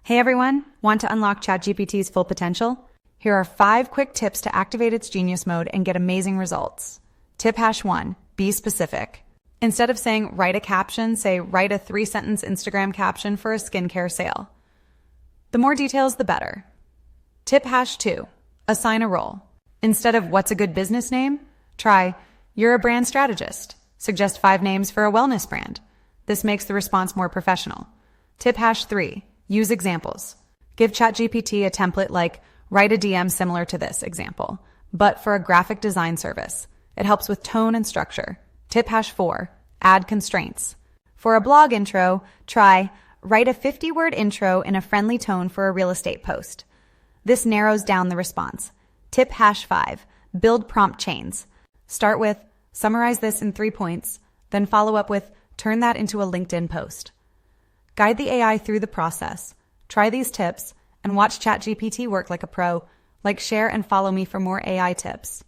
Hey everyone, want to unlock ChatGPT's full potential? Here are 5 quick tips to activate its genius mode and get amazing results. Tip hash 1, be specific. Instead of saying write a caption, say write a 3-sentence Instagram caption for a skincare sale. The more details, the better. Tip hash 2, assign a role. Instead of what's a good business name, try you're a brand strategist. Suggest 5 names for a wellness brand. This makes the response more professional. Tip hash 3, use examples. Give ChatGPT a template like write a DM similar to this example, but for a graphic design service. It helps with tone and structure. Tip hash 4, add constraints. For a blog intro, try write a 50-word intro in a friendly tone for a real estate post. This narrows down the response. Tip hash 5, build prompt chains. Start with summarize this in 3 points, then follow up with turn that into a LinkedIn post. Guide the AI through the process. Try these tips and watch ChatGPT work like a pro. Like, share, and follow me for more AI tips.